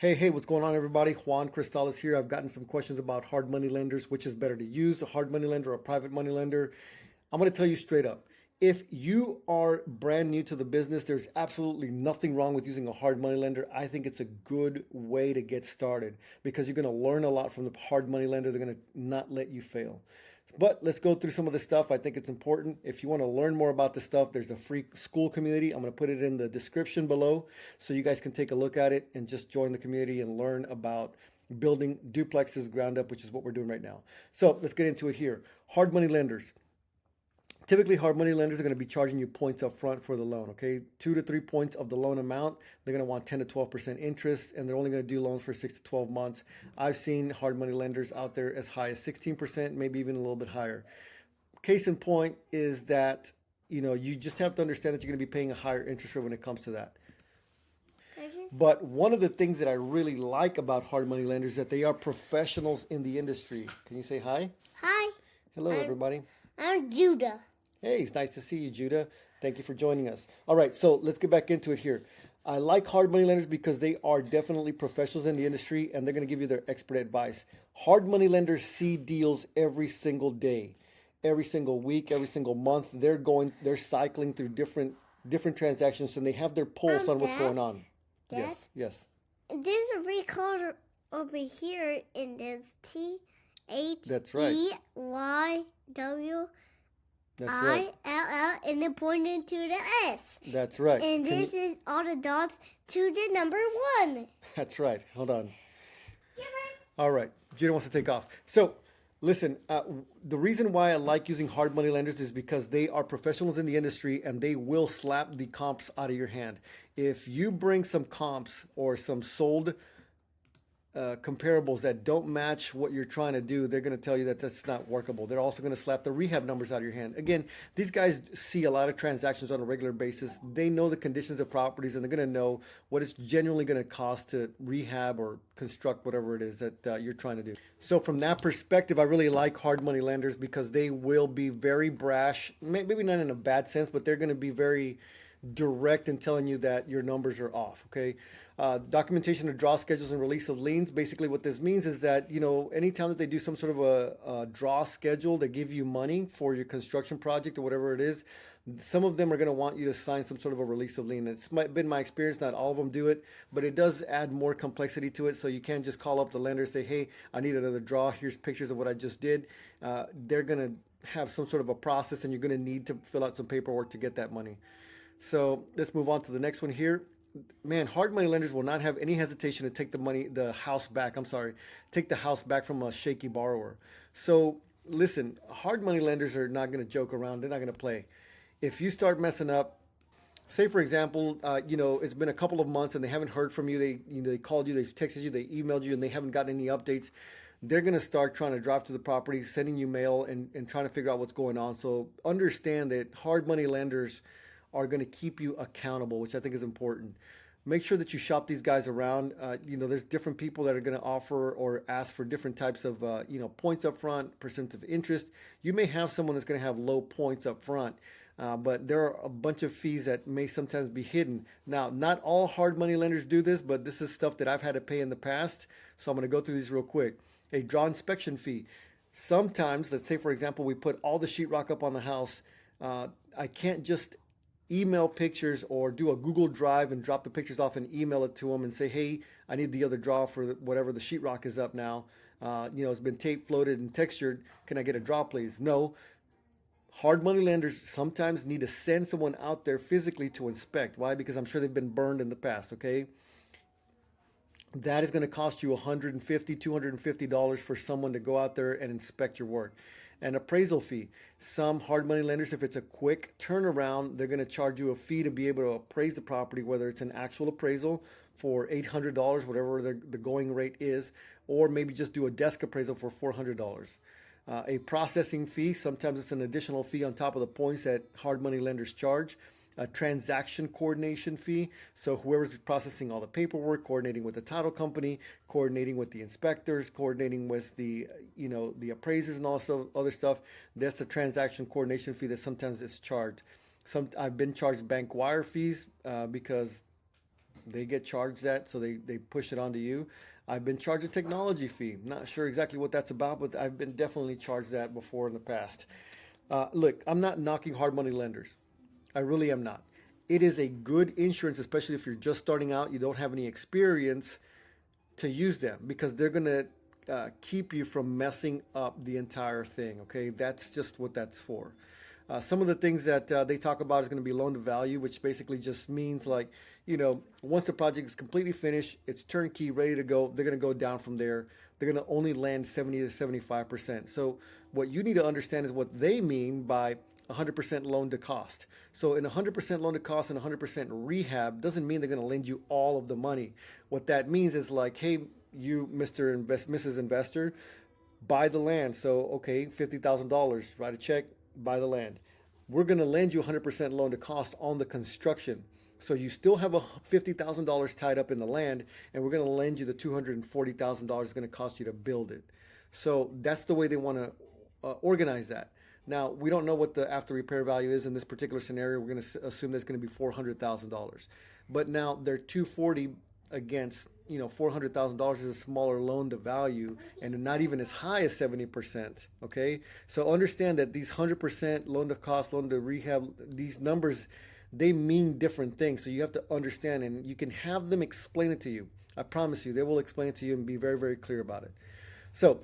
Hey, what's going on, everybody? Juan Cristales here. I've gotten some questions about hard money lenders. Which is better to use, a hard money lender or a private money lender? I'm going to tell you straight up. If you are brand new to the business, there's absolutely nothing wrong with using a hard money lender. I think it's a good way to get started because you're going to learn a lot from the hard money lender. They're going to not let you fail. But let's go through some of the stuff. I think it's important. If you want to learn more about this stuff, there's a free school community. I'm going to put it in the description below so you guys can take a look at it and just join the community and learn about building duplexes ground up, which is what we're doing right now. So let's get into it here. Hard money lenders. Typically, hard money lenders are going to be charging you points up front for the loan, okay? 2 to 3 points of the loan amount. They're going to want 10 to 12% interest, and they're only going to do loans for 6 to 12 months. I've seen hard money lenders out there as high as 16%, maybe even a little bit higher. Case in point is that, you just have to understand that you're going to be paying a higher interest rate when it comes to that. But one of the things that I really like about hard money lenders is that they are professionals in the industry. Can you say hi? Hi, Hello, everybody. I'm Judah. Hey, it's nice to see you, Judah. Thank you for joining us. All right, so let's get back into it here. I like hard money lenders because they are definitely professionals in the industry and they're going to give you their expert advice. Hard money lenders see deals every single day, every single week, every single month. They're cycling through different transactions and they have their pulse on what's Dad? going on. Dad? Yes. There's a recorder over here, and there's That's right. THEYWILL, That's right. and then pointing to the S. That's right. And this is all the dots to the number 1. That's right. Hold on. All right. Judah wants to take off. So, listen, the reason why I like using hard money lenders is because they are professionals in the industry and they will slap the comps out of your hand. If you bring some comps or some sold comparables that don't match what you're trying to do, they're going to tell you that that's not workable. They're also going to slap the rehab numbers out of your hand. Again, these guys see a lot of transactions on a regular basis. They know the conditions of properties and they're going to know what it's genuinely going to cost to rehab or construct whatever it is that you're trying to do. So from that perspective, I really like hard money lenders because they will be very brash, maybe not in a bad sense, but they're going to be very direct in telling you that your numbers are off, okay? Documentation of draw schedules and release of liens. Basically what this means is that, anytime that they do some sort of a draw schedule, they give you money for your construction project or whatever it is, some of them are going to want you to sign some sort of a release of lien. It's been my experience, not all of them do it, but it does add more complexity to it. So you can't just call up the lender and say, hey, I need another draw. Here's pictures of what I just did. They're going to have some sort of a process and you're going to need to fill out some paperwork to get that money. So let's move on to the next one here. Man, hard money lenders will not have any hesitation to take the house back. Take the house back from a shaky borrower. So listen, hard money lenders are not going to joke around. They're not going to play. If you start messing up, say for example, it's been a couple of months and they haven't heard from you. They called you, they texted you, they emailed you, and they haven't gotten any updates. They're going to start trying to drive to the property, sending you mail, and trying to figure out what's going on. So understand that hard money lenders are going to keep you accountable, which I think is important. Make sure that you shop these guys around. There's different people that are going to offer or ask for different types of, points up front, percent of interest. You may have someone that's going to have low points up front, but there are a bunch of fees that may sometimes be hidden. Now, not all hard money lenders do this, but this is stuff that I've had to pay in the past. So I'm going to go through these real quick. A draw inspection fee. Sometimes, let's say, for example, we put all the sheetrock up on the house. I can't just email pictures or do a Google Drive and drop the pictures off and email it to them and say, hey, I need the other draw for whatever the sheetrock is up now. It's been tape floated and textured. Can I get a draw, please? No. Hard money lenders sometimes need to send someone out there physically to inspect. Why? Because I'm sure they've been burned in the past, okay? That is going to cost you $150, $250 for someone to go out there and inspect your work. An appraisal fee. Some hard money lenders, if it's a quick turnaround, they're going to charge you a fee to be able to appraise the property, whether it's an actual appraisal for $800, whatever the going rate is, or maybe just do a desk appraisal for $400. A processing fee, sometimes it's an additional fee on top of the points that hard money lenders charge. A transaction coordination fee. So whoever's processing all the paperwork, coordinating with the title company, coordinating with the inspectors, coordinating with the appraisers and all this other stuff, that's a transaction coordination fee that sometimes is charged. I've been charged bank wire fees because They get charged that, so they push it onto you. I've been charged a technology fee. Not sure exactly what that's about, but I've been definitely charged that before in the past. Look, I'm not knocking hard money lenders. I really am not. It is a good insurance, especially if you're just starting out, you don't have any experience to use them because they're going to keep you from messing up the entire thing. Okay, that's just what that's for. Some of the things that they talk about is going to be loan to value, which basically just means like, once the project is completely finished, it's turnkey, ready to go, they're going to go down from there. They're going to only lend 70 to 75%. So what you need to understand is what they mean by 100% loan to cost. So in 100% loan to cost and 100% rehab doesn't mean they're going to lend you all of the money. What that means is like, hey, you, Mrs. Investor, buy the land. So, okay, $50,000, write a check, buy the land. We're going to lend you 100% loan to cost on the construction. So you still have a $50,000 tied up in the land, and we're going to lend you the $240,000 it's going to cost you to build it. So that's the way they want to organize that. Now, we don't know what the after repair value is in this particular scenario. We're going to assume that's going to be $400,000. But now they're 240 against, $400,000 is a smaller loan to value and not even as high as 70%. Okay. So understand that these 100% loan to cost, loan to rehab, these numbers, they mean different things. So you have to understand, and you can have them explain it to you. I promise you, they will explain it to you and be very, very clear about it. So,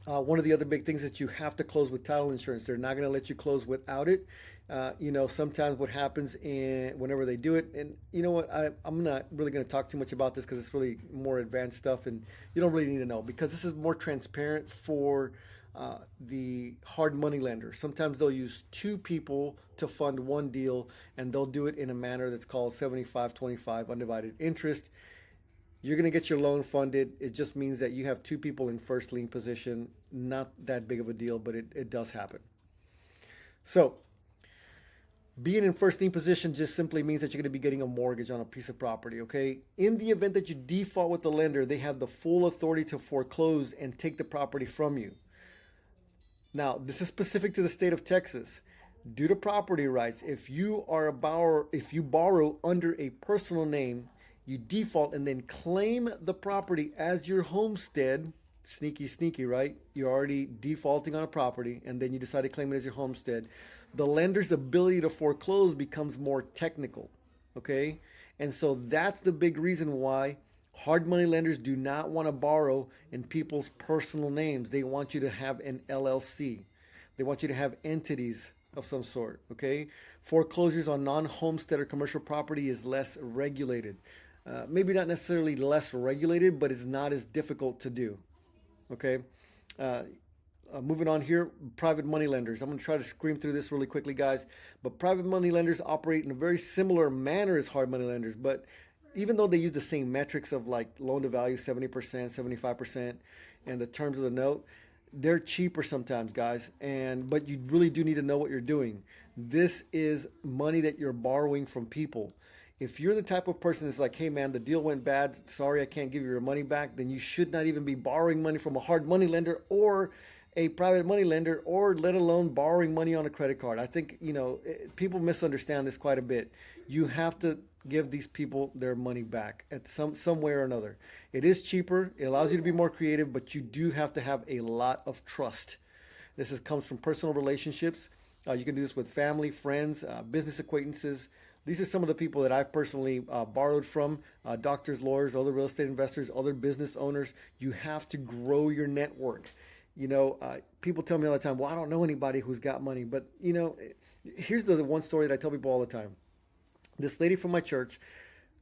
one of the other big things is you have to close with title insurance. They're not going to let you close without it. Sometimes what happens whenever they do it, and you know what, I'm not really going to talk too much about this because it's really more advanced stuff, and you don't really need to know because this is more transparent for the hard money lender. Sometimes they'll use two people to fund one deal, and they'll do it in a manner that's called 75-25 undivided interest. You're going to get your loan funded. It just means that you have two people in first lien position. Not that big of a deal, but it does happen. So being in first lien position just simply means that you're going to be getting a mortgage on a piece of property, okay? In the event that you default with the lender, they have the full authority to foreclose and take the property from you. Now, this is specific to the state of Texas. Due to property rights, if you are a borrower, if you borrow under a personal name, you default and then claim the property as your homestead. Sneaky, right? You're already defaulting on a property and then you decide to claim it as your homestead. The lender's ability to foreclose becomes more technical, okay? And so that's the big reason why hard money lenders do not want to borrow in people's personal names. They want you to have an LLC. They want you to have entities of some sort, okay? Foreclosures on non-homestead or commercial property is less regulated. Maybe not necessarily less regulated, but it's not as difficult to do. Okay. Moving on here, private money lenders. I'm going to try to scream through this really quickly, guys. But private money lenders operate in a very similar manner as hard money lenders. But even though they use the same metrics of like loan to value, 70%, 75%, and the terms of the note, they're cheaper sometimes, guys. But you really do need to know what you're doing. This is money that you're borrowing from people. If you're the type of person that's like, hey man, the deal went bad, sorry, I can't give you your money back, then you should not even be borrowing money from a hard money lender or a private money lender, or let alone borrowing money on a credit card. I think, people misunderstand this quite a bit. You have to give these people their money back at some way or another. It is cheaper, it allows you to be more creative, but you do have to have a lot of trust. Comes from personal relationships. You can do this with family, friends, business acquaintances. These are some of the people that I've personally borrowed from, doctors, lawyers, other real estate investors, other business owners. You have to grow your network. People tell me all the time, well, I don't know anybody who's got money. But, here's the one story that I tell people all the time. This lady from my church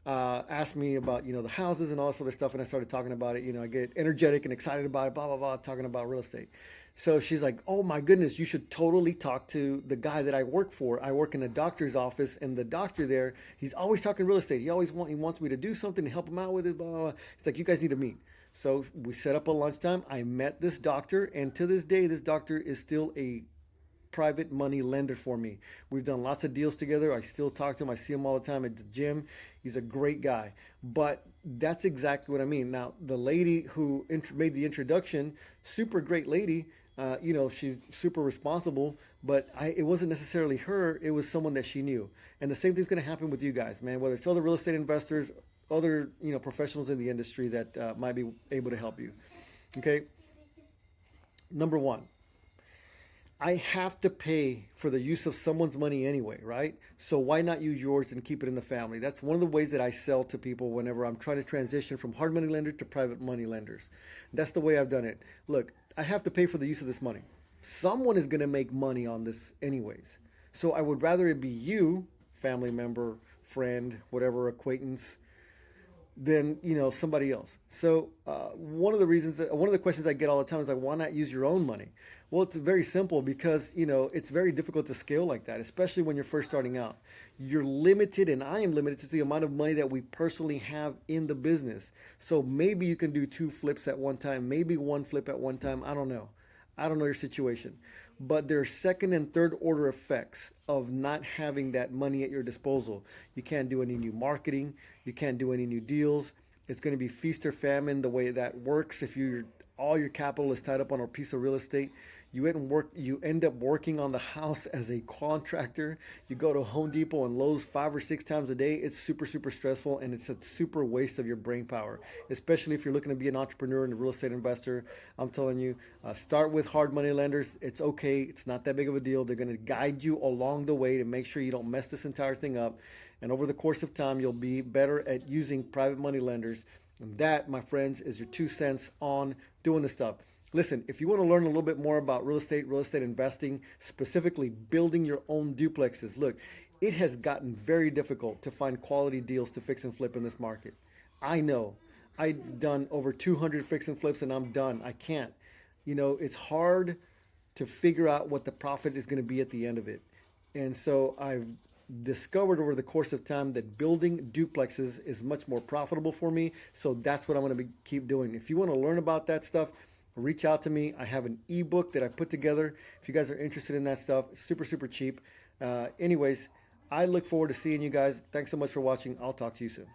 asked me about, the houses and all this other stuff. And I started talking about it. I get energetic and excited about it, blah, blah, blah, talking about real estate. So she's like, oh my goodness, you should totally talk to the guy that I work for. I work in a doctor's office, and the doctor there, he's always talking real estate. He wants me to do something to help him out with it, blah, blah, blah. It's like, you guys need to meet. So we set up a lunchtime. I met this doctor, and to this day, this doctor is still a private money lender for me. We've done lots of deals together. I still talk to him. I see him all the time at the gym. He's a great guy. But that's exactly what I mean. Now, the lady who made the introduction, super great lady, She's super responsible, but it wasn't necessarily her. It was someone that she knew. And the same thing's going to happen with you guys, man. Whether it's other real estate investors, other professionals in the industry that might be able to help you. Okay. Number one, I have to pay for the use of someone's money anyway, right? So why not use yours and keep it in the family? That's one of the ways that I sell to people whenever I'm trying to transition from hard money lender to private money lenders. That's the way I've done it. Look, I have to pay for the use of this money. Someone is going to make money on this anyways. So I would rather it be you, family member, friend, whatever, acquaintance, than somebody else. So one of the questions I get all the time is like, why not use your own money? Well, it's very simple because it's very difficult to scale like that, especially when you're first starting out. You're limited, and I am limited to the amount of money that we personally have in the business. So maybe you can do 2 flips at one time, maybe 1 flip at one time. I don't know. I don't know your situation. But there's second and third order effects of not having that money at your disposal. You can't do any new marketing. You can't do any new deals. It's going to be feast or famine the way that works. If all your capital is tied up on a piece of real estate, you end up working on the house as a contractor. You go to Home Depot and Lowe's 5 or 6 times a day. It's super, super stressful, and it's a super waste of your brain power, especially if you're looking to be an entrepreneur and a real estate investor. I'm telling you, start with hard money lenders. It's okay. It's not that big of a deal. They're going to guide you along the way to make sure you don't mess this entire thing up. And over the course of time, you'll be better at using private money lenders. And that, my friends, is your 2 cents on doing this stuff. Listen, if you want to learn a little bit more about real estate investing, specifically building your own duplexes, look, it has gotten very difficult to find quality deals to fix and flip in this market. I know. I've done over 200 fix and flips and I'm done. I can't. It's hard to figure out what the profit is going to be at the end of it. And so I've discovered over the course of time that building duplexes is much more profitable for me. So that's what I'm going to keep doing. If you want to learn about that stuff, reach out to me. I have an ebook that I put together. If you guys are interested in that stuff, it's super, super cheap. Anyways, I look forward to seeing you guys. Thanks so much for watching. I'll talk to you soon.